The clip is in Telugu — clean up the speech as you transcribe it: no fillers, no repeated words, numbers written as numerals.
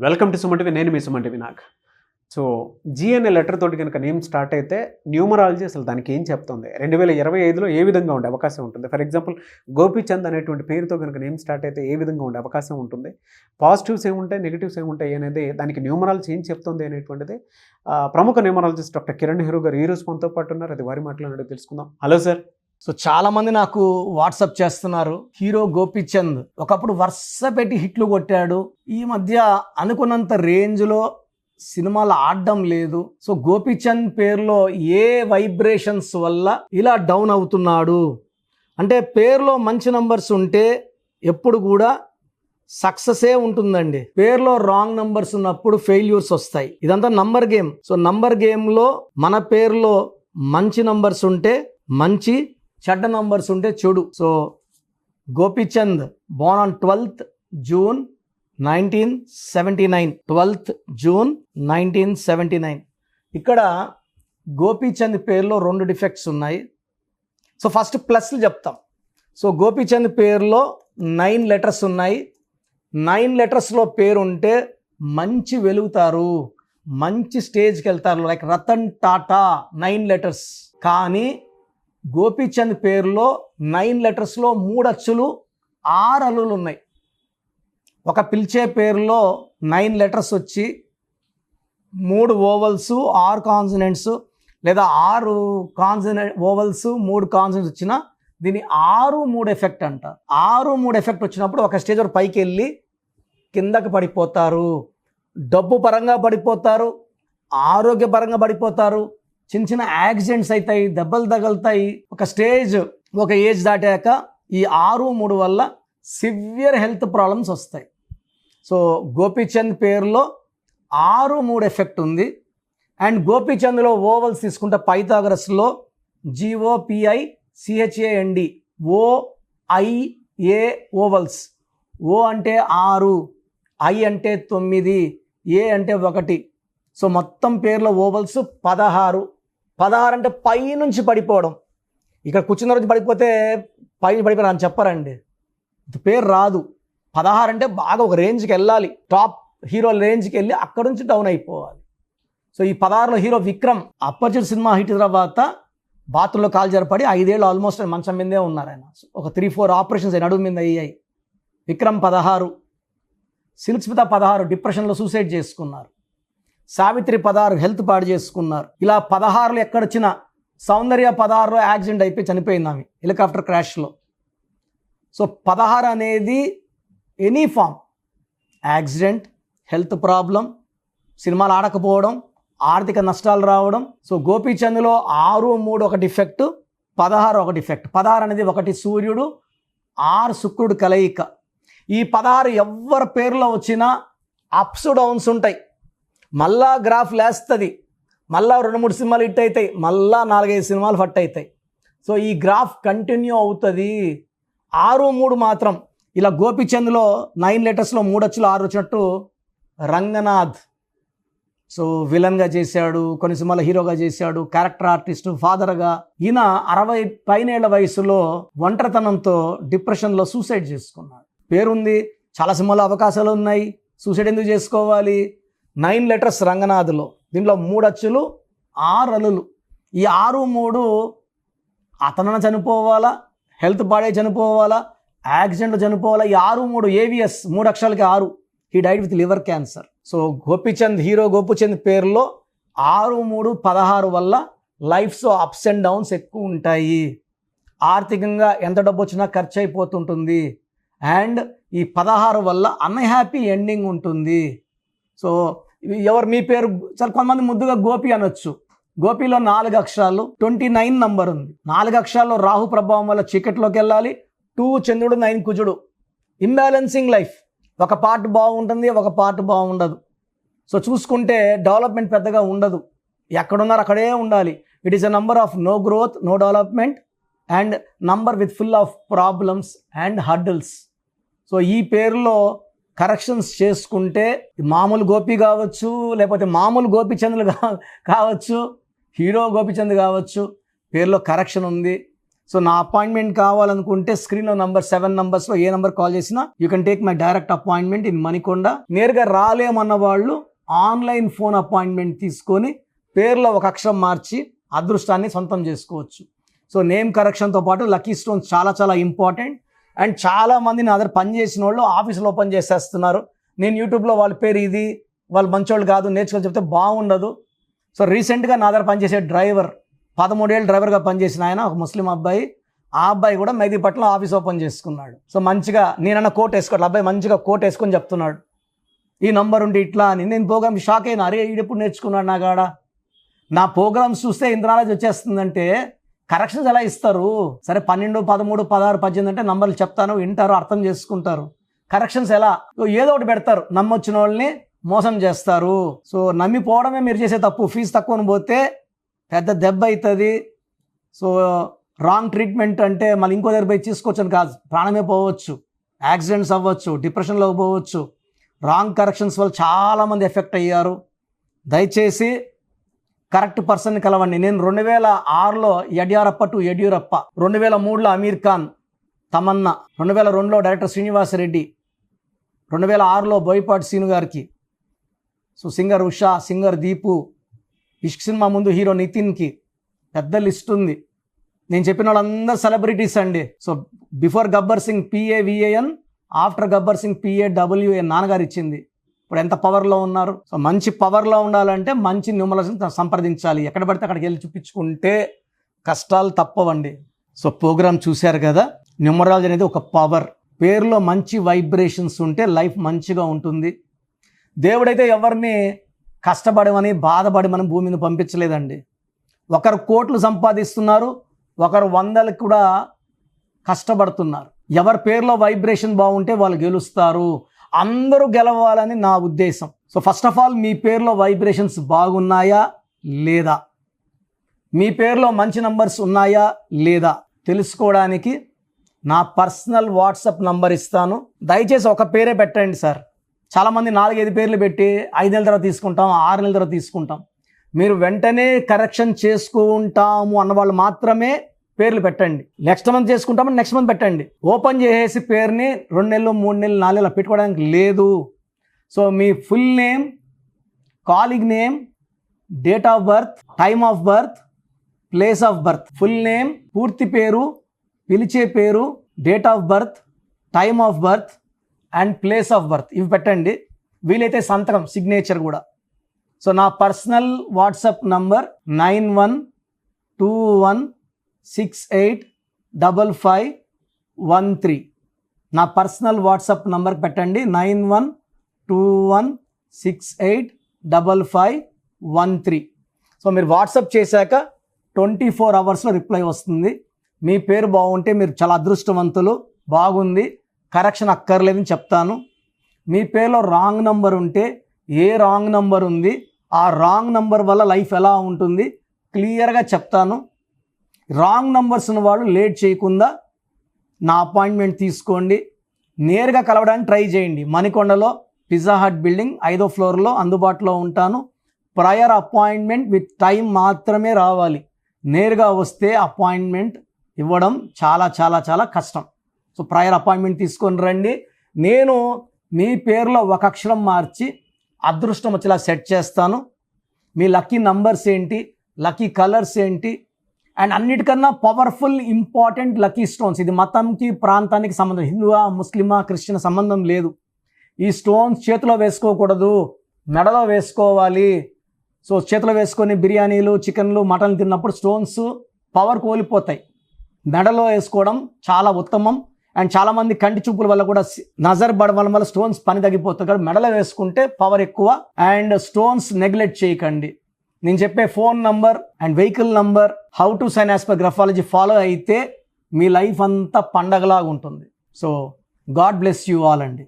Welcome to Suman TV. నేను మీ Suman TV Nag. So G అనే లెటర్ తోటి కనుక నేమ్ స్టార్ట్ అయితే న్యూమరాలజీ అసలు దానికి ఏం చెప్తుంది, 2025లో ఏ విధంగా ఉండే అవకాశం ఉంటుంది. ఫర్ ఎగ్జాంపుల్ గోపీచంద్ అనేటువంటి పేరుతో కనుక నేమ్ స్టార్ట్ అయితే ఏ విధంగా ఉండే అవకాశం ఉంటుంది, పాజిటివ్స్ ఏముంటాయి, నెగిటివ్స్ ఏముంటాయి అనేది, దానికి న్యూమరాలజీ ఏం చెప్తుంది అనేటువంటిది ప్రముఖ న్యూమరాలజిస్ట్ డాక్టర్ కిరణ్ నెహ్రూ గారు ఈరోజు మనతో పాటు ఉన్నారు. అది వారి మాటలు తెలుసుకుందాం. Hello sir. సో చాలా మంది నాకు వాట్సాప్ చేస్తున్నారు, హీరో గోపీచంద్ ఒకప్పుడు వరుస పెట్టి హిట్లు కొట్టాడు, ఈ మధ్య అనుకున్నంత రేంజ్లో సినిమాలు ఆడడం లేదు. సో గోపీచంద్ పేరులో ఏ వైబ్రేషన్స్ వల్ల ఇలా డౌన్ అవుతున్నాడు అంటే, పేరులో మంచి నంబర్స్ ఉంటే ఎప్పుడు కూడా సక్సెసే ఉంటుందండి. పేరులో రాంగ్ నంబర్స్ ఉన్నప్పుడు ఫెయిల్యూర్స్ వస్తాయి. ఇదంతా నంబర్ గేమ్. సో నంబర్ గేమ్లో మన పేరులో మంచి నంబర్స్ ఉంటే మంచి, చెడ్డ నంబర్స్ ఉంటే చెడు. So Gopichand Born on 12th June 1979. 12th June 1979. ఇక్కడ గోపీచంద్ పేరులో 2 డిఫెక్ట్స్ ఉన్నాయి. సో ఫస్ట్ ప్లస్లు చెప్తాం. సో గోపీచంద్ పేరులో 9 లెటర్స్ ఉన్నాయి. 9 లెటర్స్లో పేరు ఉంటే మంచి వెలుగుతారు, మంచి స్టేజ్కి వెళ్తారు, లైక్ రతన్ టాటా. 9 లెటర్స్. కానీ గోపీచంద్ పేరులో 9 లెటర్స్లో 3 అచ్చులు 6 అల్లులు ఉన్నాయి. ఒక పిలిచే పేరులో 9 లెటర్స్ వచ్చి 3 ఓవల్స్ 6 కాన్సనెంట్స్, లేదా 6 ఓవల్స్ 3 కాన్సనెంట్స్ వచ్చినా దీన్ని 6-3 ఎఫెక్ట్ అంటారు. 6-3 ఎఫెక్ట్ వచ్చినప్పుడు ఒక స్టేజ్ వరకు పైకి వెళ్ళి కిందకి పడిపోతారు, డబ్బు పరంగా పడిపోతారు, ఆరోగ్యపరంగా పడిపోతారు, చిన్న చిన్న యాక్సిడెంట్స్ అవుతాయి, దెబ్బలు తగులుతాయి. ఒక స్టేజ్, ఒక ఏజ్ దాటాక ఈ 6-3 వల్ల సివియర్ హెల్త్ ప్రాబ్లమ్స్ వస్తాయి. సో గోపీచంద్ పేరులో 6-3 ఎఫెక్ట్ ఉంది. అండ్ గోపీచంద్లో ఓవల్స్ తీసుకుంటే పైథాగరస్లో GOPICHAND, OIA ఓవల్స్. ఓ అంటే 6, ఐ అంటే 9, ఏ అంటే 1. సో మొత్తం పేర్లో ఓవల్స్ 16. 16 అంటే పై నుంచి పడిపోవడం. ఇక్కడ కూర్చున్న రోజు పడిపోతే పైన పడిపోయారు అని చెప్పారండి, పేరు రాదు. 16 అంటే బాగా ఒక రేంజ్కి వెళ్ళాలి, టాప్ హీరో రేంజ్కి వెళ్ళి అక్కడ నుంచి డౌన్ అయిపోవాలి. సో ఈ 16లో హీరో విక్రమ్ అప్పర్చునిటీ సినిమా హిట్ తర్వాత బాత్రూంలో కాలు జరపడి 5 ఏళ్ళు ఆల్మోస్ట్ మంచం మీదే ఉన్నారు ఆయన. ఒక 3-4 ఆపరేషన్స్ నడుము మీద అయ్యాయి. విక్రమ్ 16, సిల్క్ స్మిత 16 డిప్రెషన్లో సూసైడ్ చేసుకున్నారు, సావిత్రి 16 హెల్త్ పాడు చేసుకున్నారు. ఇలా 16లో ఎక్కడొచ్చినా, సౌందర్య 16లో యాక్సిడెంట్ అయిపోయి చనిపోయింది ఆమె హెలికాప్టర్ క్రాష్లో. సో 16 అనేది any form accident, health problem, సినిమాలు ఆడకపోవడం, ఆర్థిక నష్టాలు రావడం. సో గోపీచంద్లో 6-3 ఒక డిఫెక్ట్, 16 ఒక డిఫెక్ట్. 16 అనేది 1 సూర్యుడు 6 శుక్రుడు కలయిక. ఈ 16 ఎవరి పేరులో వచ్చినా అప్స్ డౌన్స్ ఉంటాయి. మళ్ళా గ్రాఫ్ లేస్తుంది, మళ్ళా 2-3 సినిమాలు హిట్ అవుతాయి, మళ్ళా 4-5 సినిమాలు ఫట్ అవుతాయి. సో ఈ గ్రాఫ్ కంటిన్యూ అవుతుంది. 6-3 మాత్రం ఇలా గోపీచంద్లో 9 లెటర్స్లో 3 అచ్చులు 6 వచ్చినట్టు రంగనాథ్. సో విలన్గా చేశాడు, కొన్ని సినిమాల హీరోగా చేశాడు, క్యారెక్టర్ ఆర్టిస్టు, ఫాదర్గా. ఈయన 60 పైన ఏళ్ల వయసులో ఒంటరితనంతో డిప్రెషన్లో సూసైడ్ చేసుకున్నాడు. పేరుంది, చాలా సినిమాలో అవకాశాలు ఉన్నాయి, సూసైడ్ ఎందుకు చేసుకోవాలి? 9 లెటర్స్ రంగనాథ్లో, దీంట్లో 3 అచ్చులు 6 అల్లులు. ఈ 6-3 అతనన చనిపోవాలా, హెల్త్ పాడే చనిపోవాలా, యాక్సిడెంట్ చనిపోవాలా. ఈ 6-3 AVS 3 అక్షరాలకి 6. He died with liver cancer. So Gopichand, hero Gopichand పేరులో 6-3 16 వల్ల లైఫ్లో అప్స్ అండ్ డౌన్స్ ఎక్కువ ఉంటాయి. ఆర్థికంగా ఎంత డబ్బు వచ్చినా ఖర్చు అయిపోతుంటుంది. అండ్ ఈ 16 వల్ల అన్హ్యాపీ ఎండింగ్ ఉంటుంది. సో ఎవరు మీ పేరు, చాలా కొంతమంది ముద్దుగా గోపి అనొచ్చు. గోపిలో 4 అక్షరాలు, 29 నంబర్ ఉంది. 4 అక్షరాల్లో రాహు ప్రభావం వల్ల చీకట్లోకి వెళ్ళాలి. 2 చంద్రుడు, 9 కుజుడు. Imbalancing life. ఒక పార్ట్ బాగుంటుంది, ఒక పార్ట్ బాగుండదు. సో చూసుకుంటే డెవలప్మెంట్ పెద్దగా ఉండదు. ఎక్కడున్నారు అక్కడే ఉండాలి. It is a number of no growth, no development, and number with full of problems and hurdles. So ఈ పేరులో కరెక్షన్స్ చేసుకుంటే మామూలు గోపి కావచ్చు, లేకపోతే మామూలు గోపీచంద్లు కావచ్చు, హీరో గోపీచంద్ కావచ్చు, పేరులో కరెక్షన్ ఉంది. సో నా అపాయింట్మెంట్ కావాలనుకుంటే స్క్రీన్లో నంబర్ 7 నంబర్స్లో ఏ నంబర్ కాల్ చేసినా you can take my direct appointment in Manikonda. నేరుగా రాలేమన్న వాళ్ళు ఆన్లైన్ ఫోన్ అపాయింట్మెంట్ తీసుకొని పేర్లో ఒక అక్షరం మార్చి అదృష్టాన్ని సొంతం చేసుకోవచ్చు. సో నేమ్ కరెక్షన్తో పాటు లక్కీ స్టోన్స్ చాలా చాలా ఇంపార్టెంట్. అండ్ చాలామంది నా దగ్గర పనిచేసిన వాళ్ళు ఆఫీసులో ఓపెన్ చేసేస్తున్నారు. నేను యూట్యూబ్లో వాళ్ళ పేరు ఇది, వాళ్ళు మంచోళ్ళు కాదు, నేర్చుకొని చెప్తే బాగుండదు. సో రీసెంట్గా నా దగ్గర పనిచేసే డ్రైవర్ 13 ఏళ్ళు డ్రైవర్గా పనిచేసిన ఆయన, ఒక ముస్లిం అబ్బాయి, ఆ అబ్బాయి కూడా మెహదీపట్నంలో ఆఫీస్ ఓపెన్ చేసుకున్నాడు. సో మంచిగా నేనన్న కోట్ వేసుకోవాలి, అబ్బాయి మంచిగా కోట్ వేసుకొని చెప్తున్నాడు ఈ నంబర్ ఉండి ఇట్లా అని. నేను ప్రోగ్రామ్ షాక్ అయినా, అరే ఈడెప్పుడు నేర్చుకున్నాడు నా కాడ. నా ప్రోగ్రామ్స్ చూస్తే ఇంత నాలెడ్జ్ వచ్చేస్తుందంటే కరెక్షన్స్ ఎలా ఇస్తారు? సరే 12, 13, 16, 18 అంటే నంబర్లు చెప్తాను, వింటారు, అర్థం చేసుకుంటారు. కరెక్షన్స్ ఎలా? ఏదో ఒకటి పెడతారు, నమ్మొచ్చిన వాళ్ళని మోసం చేస్తారు. సో నమ్మిపోవడమే మీరు చేసే తప్పు. ఫీజు తక్కువని పోతే పెద్ద దెబ్బ అవుతుంది. సో రాంగ్ ట్రీట్మెంట్ అంటే మళ్ళీ ఇంకో దగ్గర పోయి తీసుకోవచ్చని కాదు, ప్రాణమే పోవచ్చు, యాక్సిడెంట్స్ అవ్వచ్చు, డిప్రెషన్లోకి పోవచ్చు. రాంగ్ కరెక్షన్స్ వల్ల చాలామంది ఎఫెక్ట్ అయ్యారు. దయచేసి కరెక్ట్ పర్సన్ని కలవండి. నేను 2006లో యడ్యూరప్ప టు యడ్యూరప్ప, 2003లో అమీర్ ఖాన్, తమన్నా, 2002లో డైరెక్టర్ శ్రీనివాసరెడ్డి, 2006లో బోయపాటి సీను గారికి, so singer Usha, singer Deepu, Ishq cinema ముందు హీరో నితిన్కి, పెద్ద లిస్ట్ ఉంది. నేను చెప్పిన వాళ్ళందరూ సెలబ్రిటీస్ అండి. So before Gabbar Singh PAVAN, after Gabbar Singh PAWAN నాన్నగారు ఇచ్చింది. ఇప్పుడు ఎంత పవర్లో ఉన్నారు. సో మంచి పవర్లో ఉండాలంటే మంచి న్యూమరాలజీని సంప్రదించాలి. ఎక్కడ పడితే అక్కడికి వెళ్ళి చూపించుకుంటే కష్టాలు తప్పవండి. సో ప్రోగ్రామ్ చూశారు కదా, న్యూమరాలజీ అనేది ఒక పవర్. పేరులో మంచి వైబ్రేషన్స్ ఉంటే లైఫ్ మంచిగా ఉంటుంది. దేవుడైతే ఎవరిని కష్టపడమని బాధపడమని భూమి మీద పంపించలేదండి. ఒకరు కోట్లు సంపాదిస్తున్నారు, ఒకరు 100లకు కూడా కష్టపడుతున్నారు. ఎవరి పేరులో వైబ్రేషన్ బాగుంటే వాళ్ళు గెలుస్తారు. అందరూ గెలవాలని నా ఉద్దేశం. సో ఫస్ట్ ఆఫ్ ఆల్ మీ పేరులో వైబ్రేషన్స్ బాగున్నాయా లేదా, మీ పేరులో మంచి నంబర్స్ ఉన్నాయా లేదా తెలుసుకోవడానికి నా పర్సనల్ వాట్సాప్ నంబర్ ఇస్తాను. దయచేసి ఒక పేరే పెట్టండి సార్. చాలామంది 4-5 పేర్లు పెట్టి 5 నెలల తర్వాత తీసుకుంటాం, 6 నెలల తర్వాత తీసుకుంటాం. మీరు వెంటనే కరెక్షన్ చేసుకుంటాము అన్నవాళ్ళు మాత్రమే పేర్లు పెట్టండి. నెక్స్ట్ మంత్ చేసుకుంటామని నెక్స్ట్ మంత్ పెట్టండి. ఓపెన్ చేసేసి పేరుని 2 నెలలు, 3 నెలలు, 4 నెలలు పెట్టుకోవడానికి లేదు. So me full name, calling name, date of birth, time of birth, place of birth, full name, పూర్తి పేరు, పిలిచే పేరు, date of birth, time of birth and place of birth, ఇవి పెట్టండి. వీలైతే సంతకం, సిగ్నేచర్ కూడా. సో నా పర్సనల్ వాట్సాప్ నంబర్ 9121685513. నా పర్సనల్ వాట్సాప్ నంబర్ పెట్టండి 9121685513. సో మీరు వాట్సాప్ చేశాక 24 అవర్స్లో రిప్లై వస్తుంది. మీ పేరు బాగుంటే మీరు చాలా అదృష్టవంతులు. బాగుంది, కరెక్షన్ అక్కర్లేదని చెప్తాను. మీ పేరులో రాంగ్ నంబర్ ఉంటే ఏ రాంగ్ నంబర్ ఉంది, ఆ రాంగ్ నంబర్ వల్ల లైఫ్ ఎలా ఉంటుంది క్లియర్గా చెప్తాను. రాంగ్ నంబర్స్ ఉన్న వాళ్ళు లేట్ చేయకుండా నా అపాయింట్మెంట్ తీసుకోండి. నేరుగా కలవడానికి ట్రై చేయండి. మణికొండలో పిజ్జా హట్ బిల్డింగ్ 5వ ఫ్లోర్లో అందుబాటులో ఉంటాను. ప్రయర్ అపాయింట్మెంట్ విత్ టైం మాత్రమే రావాలి. నేరుగా వస్తే అపాయింట్మెంట్ ఇవ్వడం చాలా చాలా చాలా కష్టం. సో ప్రయర్ అపాయింట్మెంట్ తీసుకొని రండి. నేను మీ పేరులో ఒక అక్షరం మార్చి అదృష్టం వచ్చేలా సెట్ చేస్తాను. మీ లక్కీ నంబర్స్ ఏంటి, లక్కీ కలర్స్ ఏంటి, అండ్ అన్నిటికన్నా పవర్ఫుల్ ఇంపార్టెంట్ లక్కీ స్టోన్స్. ఇది మతంకి, ప్రాంతానికి సంబంధం, హిందువా, ముస్లిమా, క్రిస్టియన్ సంబంధం లేదు. ఈ స్టోన్స్ చేతిలో వేసుకోకూడదు, మెడలో వేసుకోవాలి. సో చేతిలో వేసుకొని బిర్యానీలు, చికెన్లు, మటన్లు తిన్నప్పుడు స్టోన్స్ పవర్ కోల్పోతాయి. మెడలో వేసుకోవడం చాలా ఉత్తమం. అండ్ చాలామంది కంటి చూపుల వల్ల కూడా నజర్ పడడం వల్ల స్టోన్స్ పని తగ్గిపోతుంది. కాబట్టి మెడలో వేసుకుంటే పవర్ ఎక్కువ. అండ్ స్టోన్స్ నెగ్లెక్ట్ చేయకండి. నేను చెప్పే phone number and vehicle number, how to sign as per graphology follow అయితే మీ లైఫ్ అంతా పండగలాగా ఉంటుంది. So God bless you all అండి.